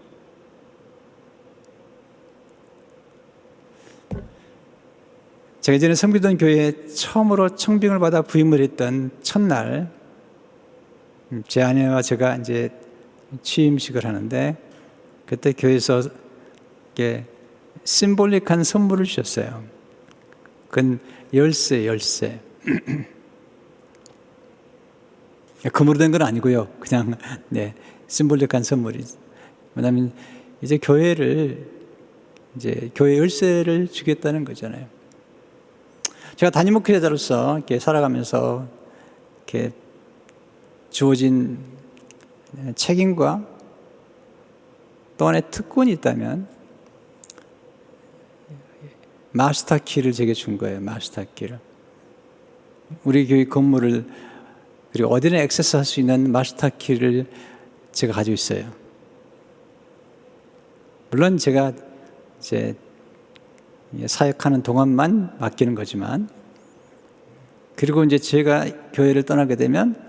제가 예전에 섬기던 교회에 처음으로 청빙을 받아 부임을 했던 첫날, 제 아내와 제가 이제 취임식을 하는데 그때 교회에서 이렇게 심볼릭한 선물을 주셨어요. 그건 열쇠. 금으로 된 건 아니고요. 그냥 심볼릭한 선물이죠. 왜냐하면 이제 교회 열쇠를 주겠다는 거잖아요. 제가 담임 목회자로서 이렇게 살아가면서 이렇게 주어진 책임과 또 하나의 특권이 있다면 마스터 키를 제게 준 거예요. 마스터 키를. 우리 교회 건물을 그리고 어디나 액세스할 수 있는 마스터 키를 제가 가지고 있어요. 물론 제가 이제 사역하는 동안만 맡기는 거지만, 그리고 이제 제가 교회를 떠나게 되면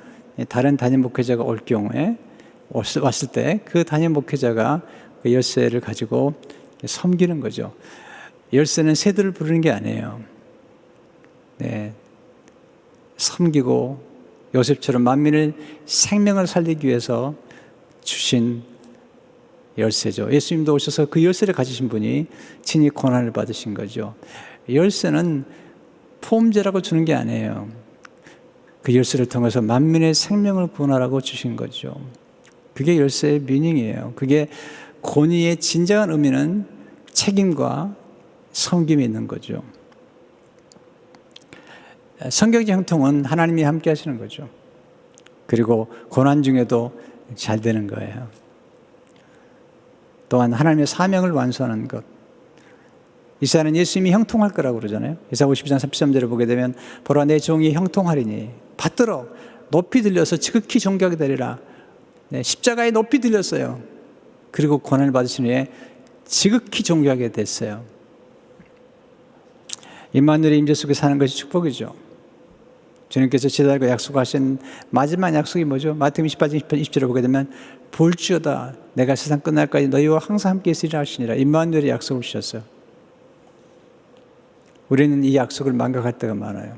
다른 담임 목회자가 올 경우에 왔을 때 그 담임 목회자가 그 열쇠를 가지고 섬기는 거죠. 열쇠는 새들을 부르는 게 아니에요. 섬기고 요셉처럼 만민의 생명을 살리기 위해서 주신 열쇠죠. 예수님도 오셔서 그 열쇠를 가지신 분이 친히 고난을 받으신 거죠. 열쇠는 포음제라고 주는 게 아니에요. 그 열쇠를 통해서 만민의 생명을 구원하라고 주신 거죠. 그게 열쇠의 미닝이에요. 그게 권위의 진정한 의미는 책임과 섬김이 있는 거죠. 성경적 형통은 하나님이 함께 하시는 거죠. 그리고 고난 중에도 잘 되는 거예요. 또한 하나님의 사명을 완수하는 것. 이사야는 예수님이 형통할 거라고 그러잖아요. 이사야 52장 33절을 보게 되면 보라 내 종이 형통하리니 받들어 높이 들려서 지극히 존귀하게 되리라. 네, 십자가에 높이 들렸어요. 그리고 고난을 받으신 후에 지극히 존귀하게 됐어요. 임마누엘의 임재 속에 사는 것이 축복이죠. 주님께서 제자들과 약속하신 마지막 약속이 뭐죠? 마태복음 28장 20절을 보게 되면 볼지어다 내가 세상 끝날까지 너희와 항상 함께 있으리라 하시니라. 임마누엘의 약속을 주셨어요. 우리는 이 약속을 망각할 때가 많아요.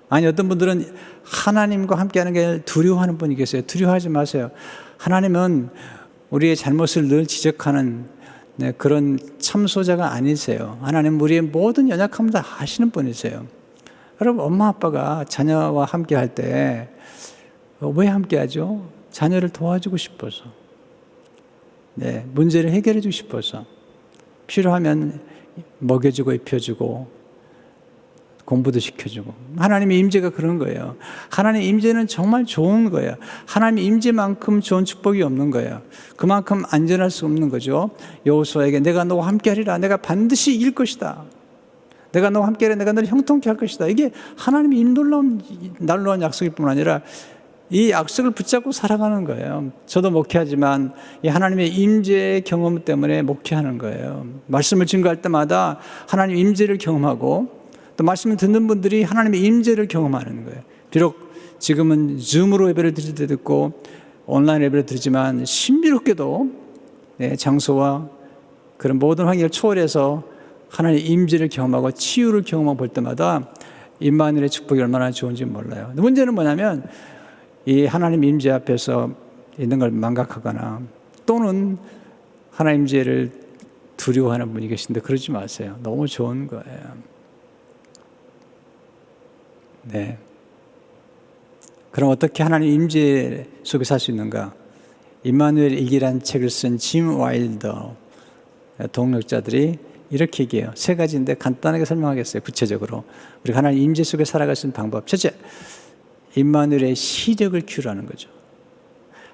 아니 어떤 분들은 하나님과 함께하는 게 두려워하는 분이 계세요. 두려워하지 마세요. 하나님은 우리의 잘못을 늘 지적하는 그런 참소자가 아니세요. 하나님은 우리의 모든 연약함을 다 아시는 분이세요. 여러분 엄마 아빠가 자녀와 함께할 때 왜 함께하죠? 자녀를 도와주고 싶어서, 문제를 해결해 주고 싶어서, 필요하면 먹여주고 입혀주고 공부도 시켜주고. 하나님의 임재가 그런 거예요. 하나님의 임재는 정말 좋은 거예요. 하나님의 임재만큼 좋은 축복이 없는 거예요. 그만큼 안전할 수 없는 거죠. 여호수아에게 내가 너와 함께하리라. 내가 반드시 이길 것이다. 내가 너와 함께하리라. 내가 너를 형통케 할 것이다. 이게 하나님의 놀라운 약속일 뿐 아니라 이 약속을 붙잡고 살아가는 거예요. 저도 목회하지만 이 하나님의 임재의 경험 때문에 목회하는 거예요. 말씀을 증거할 때마다 하나님의 임재를 경험하고 또 말씀을 듣는 분들이 하나님의 임재를 경험하는 거예요. 비록 지금은 줌으로 예배를 드릴 때도 있고 온라인 예배를 드리지만 신비롭게도 장소와 그런 모든 환경을 초월해서 하나님의 임재를 경험하고 치유를 경험하고 볼 때마다 임마누엘의 축복이 얼마나 좋은지 몰라요. 문제는 뭐냐면 이 하나님 임재 앞에서 있는 걸 망각하거나 또는 하나님 임재를 두려워하는 분이 계신데 그러지 마세요. 너무 좋은 거예요. 네. 그럼 어떻게 하나님 임재 속에 살 수 있는가? 임마누엘 일기라는 책을 쓴 짐 와일더 동력자들이 이렇게 얘기해요. 세 가지인데 간단하게 설명하겠어요. 구체적으로 우리가 하나님 임재 속에 살아갈 수 있는 방법. 첫째, 임마누엘의 시력을 키우라는 거죠.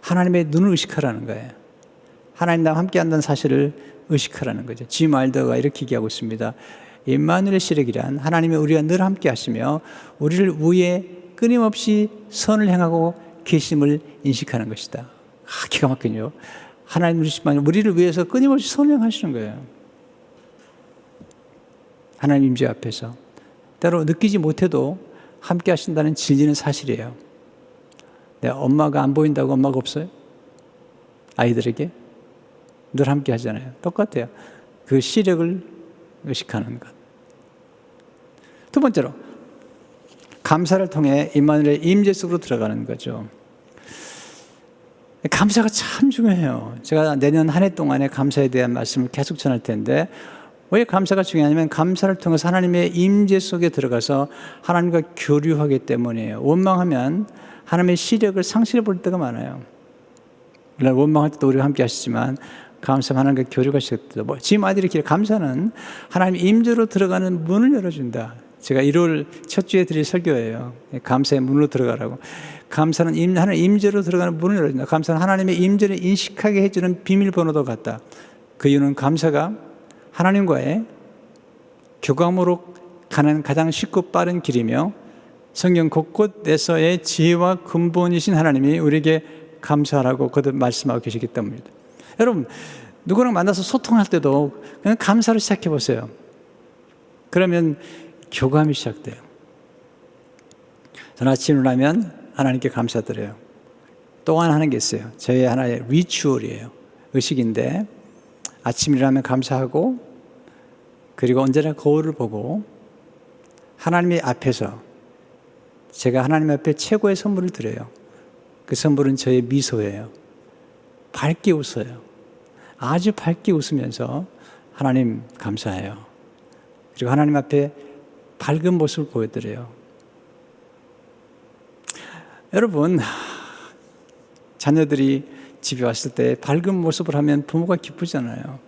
하나님의 눈을 의식하라는 거예요. 하나님 나와 함께한다는 사실을 의식하라는 거죠. 짐 와일더가 이렇게 얘기하고 있습니다. 임마누엘의 시력이란 하나님이 우리와 늘 함께 하시며 우리를 위해 끊임없이 선을 행하고 계심을 인식하는 것이다. 기가 막히죠. 하나님 우리를 위해서 끊임없이 선을 행하시는 거예요. 하나님 임재 앞에서 때로 느끼지 못해도 함께 하신다는 진리는 사실이에요. 엄마가 안 보인다고 엄마가 없어요? 아이들에게 늘 함께 하잖아요. 똑같아요. 그 시력을 의식하는 것. 두 번째로 감사를 통해 임마누엘의 임재 속으로 들어가는 거죠. 감사가 참 중요해요. 제가 내년 한 해 동안에 감사에 대한 말씀을 계속 전할 텐데 왜 감사가 중요하냐면 감사를 통해서 하나님의 임재 속에 들어가서 하나님과 교류하기 때문이에요. 원망하면 하나님의 시력을 상실해 볼 때가 많아요. 물론 원망할 때도 우리가 함께 하시지만 감사하면 하나님과 교류가 시작돼요. 지금 아이들이 이렇게 감사는 하나님의 임재로 들어가는 문을 열어준다. 제가 1월 첫 주에 드릴 설교예요. 감사의 문으로 들어가라고. 감사는 하나님의 임재로 들어가는 문을 열어준다. 감사는 하나님의 임재를 인식하게 해주는 비밀번호도 같다. 그 이유는 감사가 하나님과의 교감으로 가는 가장 쉽고 빠른 길이며 성경 곳곳에서의 지혜와 근본이신 하나님이 우리에게 감사하라고 거듭 말씀하고 계시기 때문입니다. 여러분 누구랑 만나서 소통할 때도 그냥 감사를 시작해 보세요. 그러면 교감이 시작돼요. 저는 아침에 일어나면 하나님께 감사드려요. 또 하는 게 있어요. 저의 하나의 리추얼이에요. 의식인데 아침에 일어나면 감사하고 그리고 언제나 거울을 보고 하나님의 앞에서 제가 하나님 앞에 최고의 선물을 드려요. 그 선물은 저의 미소예요. 밝게 웃어요. 아주 밝게 웃으면서 하나님 감사해요. 그리고 하나님 앞에 밝은 모습을 보여드려요. 여러분, 자녀들이 집에 왔을 때 밝은 모습을 하면 부모가 기쁘잖아요.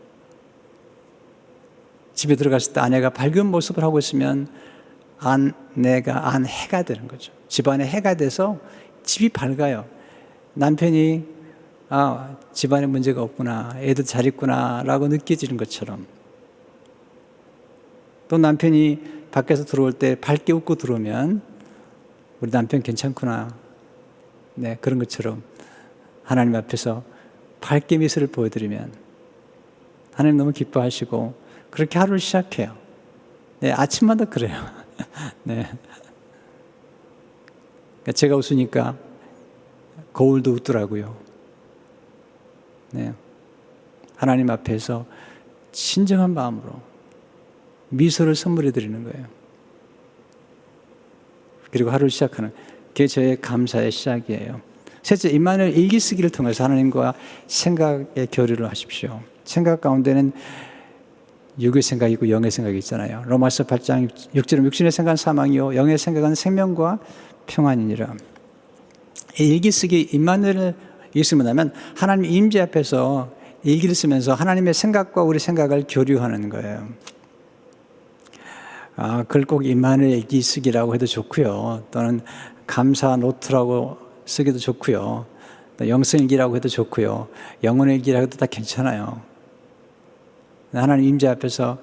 집에 들어갔을 때 아내가 밝은 모습을 하고 있으면 아내가 해가 되는 거죠. 집안에 해가 돼서 집이 밝아요. 남편이 집안에 문제가 없구나, 애들 잘 있구나 라고 느껴지는 것처럼, 또 남편이 밖에서 들어올 때 밝게 웃고 들어오면 우리 남편 괜찮구나, 네, 그런 것처럼 하나님 앞에서 밝게 미소를 보여드리면 하나님 너무 기뻐하시고 그렇게 하루를 시작해요. 네, 아침마다 그래요. 네. 제가 웃으니까 거울도 웃더라고요. 네. 하나님 앞에서 진정한 마음으로 미소를 선물해 드리는 거예요. 그리고 하루를 시작하는, 그게 저의 감사의 시작이에요. 셋째, 임마누엘 일기쓰기를 통해서 하나님과 생각의 교류를 하십시오. 생각 가운데는 육의 생각이고 영의 생각이 있잖아요. 로마서 8장 6절은 육신의 생각은 사망이요 영의 생각은 생명과 평안이니라. 일기쓰기 임마누엘을 읽으면 하면 하나님 임재 앞에서 일기를 쓰면서 하나님의 생각과 우리 생각을 교류하는 거예요. 그걸 꼭 임마누엘 일기쓰기라고 해도 좋고요. 또는 감사 노트라고 쓰기도 좋고요. 또 영성일기라고 해도 좋고요. 영혼의 일기라고 해도 다 괜찮아요. 하나님 임재 앞에서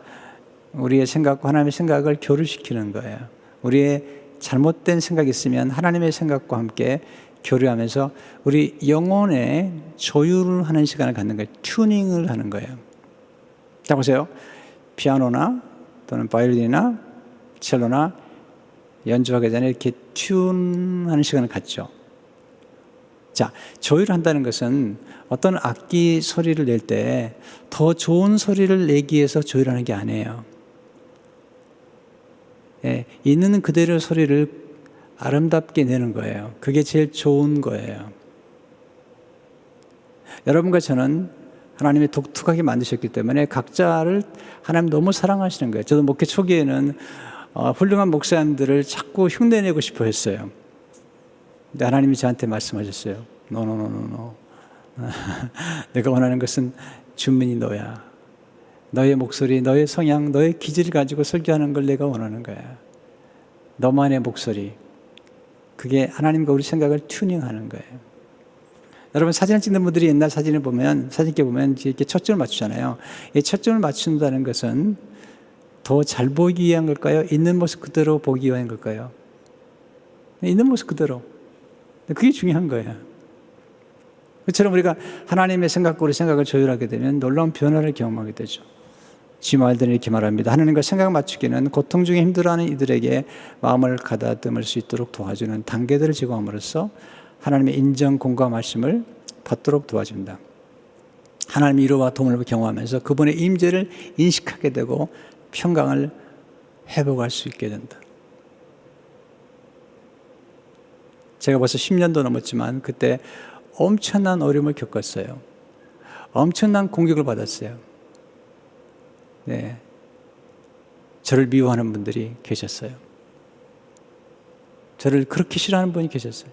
우리의 생각과 하나님의 생각을 교류시키는 거예요. 우리의 잘못된 생각이 있으면 하나님의 생각과 함께 교류하면서 우리 영혼의 조율을 하는 시간을 갖는 거예요. 튜닝을 하는 거예요. 자, 보세요. 피아노나 또는 바이올린이나 첼로나 연주하기 전에 이렇게 튠하는 시간을 갖죠. 자, 조율을 한다는 것은 어떤 악기 소리를 낼 때 더 좋은 소리를 내기 위해서 조율하는 게 아니에요. 예, 있는 그대로 소리를 아름답게 내는 거예요. 그게 제일 좋은 거예요. 여러분과 저는 하나님이 독특하게 만드셨기 때문에 각자를 하나님 너무 사랑하시는 거예요. 저도 목회 초기에는 훌륭한 목사님들을 자꾸 흉내내고 싶어 했어요. 근데 하나님이 저한테 말씀하셨어요. No. 내가 원하는 것은 주민이 너야. 너의 목소리, 너의 성향, 너의 기질을 가지고 설교하는 걸 내가 원하는 거야. 너만의 목소리. 그게 하나님과 우리 생각을 튜닝하는 거예요. 여러분, 사진을 찍는 분들이 옛날 사진을 보면, 사진기 보면 이렇게 초점을 맞추잖아요. 이 초점을 맞춘다는 것은 더 잘 보이기 위한 걸까요? 있는 모습 그대로 보기 위한 걸까요? 있는 모습 그대로. 그게 중요한 거예요. 그처럼 우리가 하나님의 생각과 우리 생각을 조율하게 되면 놀라운 변화를 경험하게 되죠. 지마일드는 이렇게 말합니다. 하나님과 생각 맞추기는 고통 중에 힘들어하는 이들에게 마음을 가다듬을 수 있도록 도와주는 단계들을 제공함으로써 하나님의 인정, 공과 말씀을 받도록 도와준다. 하나님의 위로와 도움을 경험하면서 그분의 임재를 인식하게 되고 평강을 회복할 수 있게 된다. 제가 벌써 10년도 넘었지만 그때 엄청난 어려움을 겪었어요. 엄청난 공격을 받았어요. 네, 저를 미워하는 분들이 계셨어요. 저를 그렇게 싫어하는 분이 계셨어요.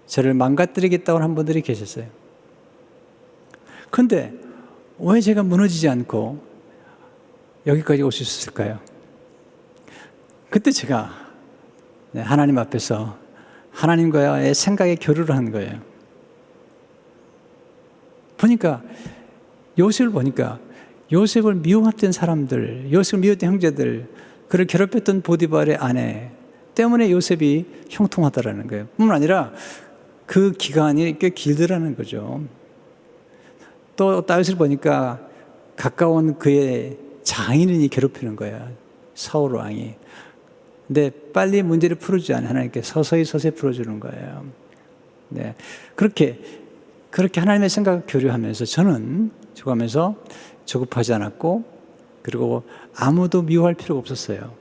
저를 망가뜨리겠다고 하는 분들이 계셨어요. 그런데 왜 제가 무너지지 않고 여기까지 올 수 있었을까요? 그때 제가 하나님 앞에서 하나님과의 생각의 교류를 한 거예요. 보니까 요셉을 보니까 요셉을 미워했던 사람들, 요셉을 미워했던 형제들, 그를 괴롭혔던 보디발의 아내 때문에 요셉이 형통하다라는 거예요. 뿐만 아니라 그 기간이 꽤 길더라는 거죠. 또 다윗을 보니까 가까운 그의 장인이 괴롭히는 거야, 사울 왕이. 근데 빨리 문제를 풀어주지 않아 하나님께 서서히 풀어주는 거예요. 네, 그렇게 하나님의 생각을 교류하면서 저는 죽어가면서 조급하지 않았고, 그리고 아무도 미워할 필요가 없었어요.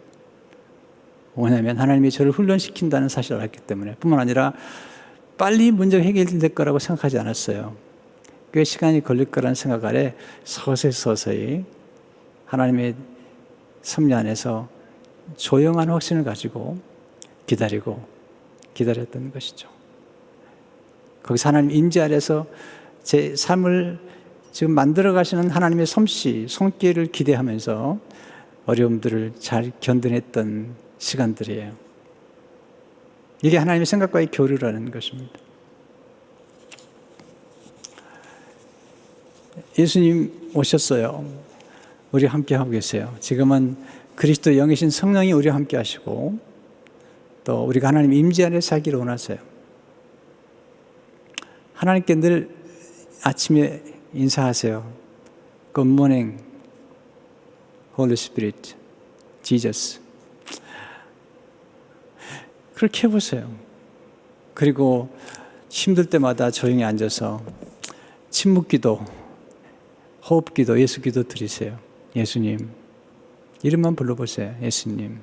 왜냐하면 하나님이 저를 훈련시킨다는 사실을 알았기 때문에. 뿐만 아니라 빨리 문제가 해결될 거라고 생각하지 않았어요. 꽤 시간이 걸릴 거라는 생각 아래 서서히 하나님의 섭리 안에서 조용한 확신을 가지고 기다렸던 것이죠. 거기서 하나님 임재 아래서 제 삶을 지금 만들어 가시는 하나님의 솜씨, 손길을 기대하면서 어려움들을 잘 견뎌냈던 시간들이에요. 이게 하나님의 생각과의 교류라는 것입니다. 예수님 오셨어요. 우리 함께 하고 계세요. 지금은 그리스도 영이신 성령이 우리와 함께 하시고 또 우리가 하나님 임재 안에 살기를 원하세요. 하나님께 늘 아침에 인사하세요. Good morning, Holy Spirit, Jesus. 그렇게 해보세요. 그리고 힘들 때마다 조용히 앉아서 침묵기도, 호흡기도, 예수기도 드리세요. 예수님. 이름만 불러보세요. 예수님.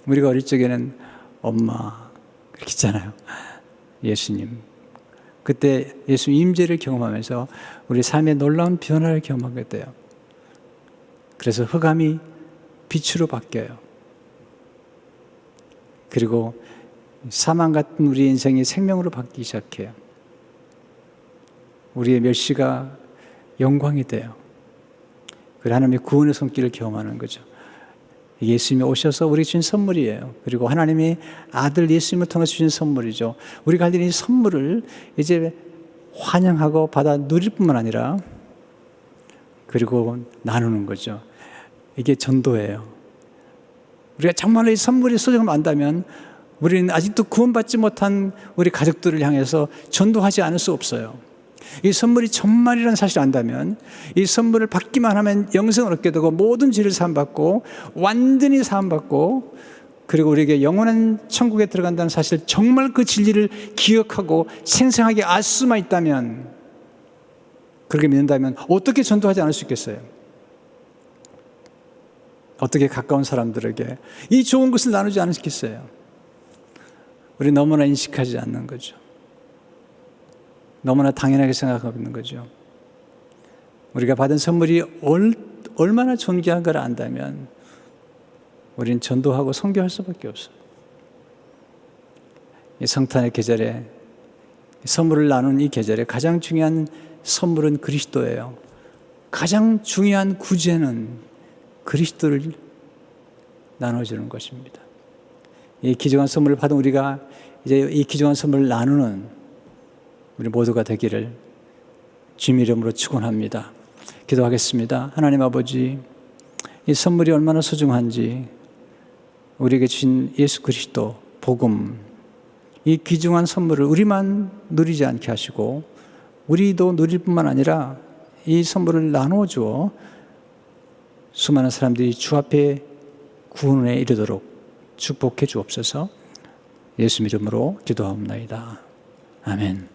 우리가 어릴 적에는 엄마 그렇게 했잖아요. 예수님. 그때 예수 임재를 경험하면서 우리 삶의 놀라운 변화를 경험하게 돼요. 그래서 흑암이 빛으로 바뀌어요. 그리고 사망 같은 우리 인생이 생명으로 바뀌기 시작해요. 우리의 멸시가 영광이 돼요. 그리고 하나님의 구원의 손길을 경험하는 거죠. 예수님이 오셔서 우리에게 주신 선물이에요. 그리고 하나님의 아들 예수님을 통해서 주신 선물이죠. 우리가 가진 이 선물을 이제 환영하고 받아 누릴 뿐만 아니라 그리고 나누는 거죠. 이게 전도예요. 우리가 정말로 이 선물의 소중함을 안다면 우리는 아직도 구원받지 못한 우리 가족들을 향해서 전도하지 않을 수 없어요. 이 선물이 정말이라는 사실을 안다면 이 선물을 받기만 하면 영생을 얻게 되고 모든 죄를 사함받고 완전히 사함받고 그리고 우리에게 영원한 천국에 들어간다는 사실, 정말 그 진리를 기억하고 생생하게 알 수만 있다면, 그렇게 믿는다면 어떻게 전도하지 않을 수 있겠어요? 어떻게 가까운 사람들에게 이 좋은 것을 나누지 않을 수 있겠어요? 우리 너무나 인식하지 않는 거죠. 너무나 당연하게 생각하고 있는 거죠. 우리가 받은 선물이 얼마나 존귀한 걸 안다면 우리는 전도하고 선교할 수밖에 없어요. 이 성탄의 계절에 선물을 나누는 이 계절에 가장 중요한 선물은 그리스도예요. 가장 중요한 구제는 그리스도를 나눠주는 것입니다. 이 귀중한 선물을 받은 우리가 이제 이 귀중한 선물을 나누는 우리 모두가 되기를 주님 이름으로 축원합니다. 기도하겠습니다. 하나님 아버지, 이 선물이 얼마나 소중한지 우리에게 주신 예수 그리스도 복음, 이 귀중한 선물을 우리만 누리지 않게 하시고 우리도 누릴 뿐만 아니라 이 선물을 나누어 주어 수많은 사람들이 주 앞에 구원에 이르도록 축복해 주옵소서. 예수 이름으로 기도하옵나이다. 아멘.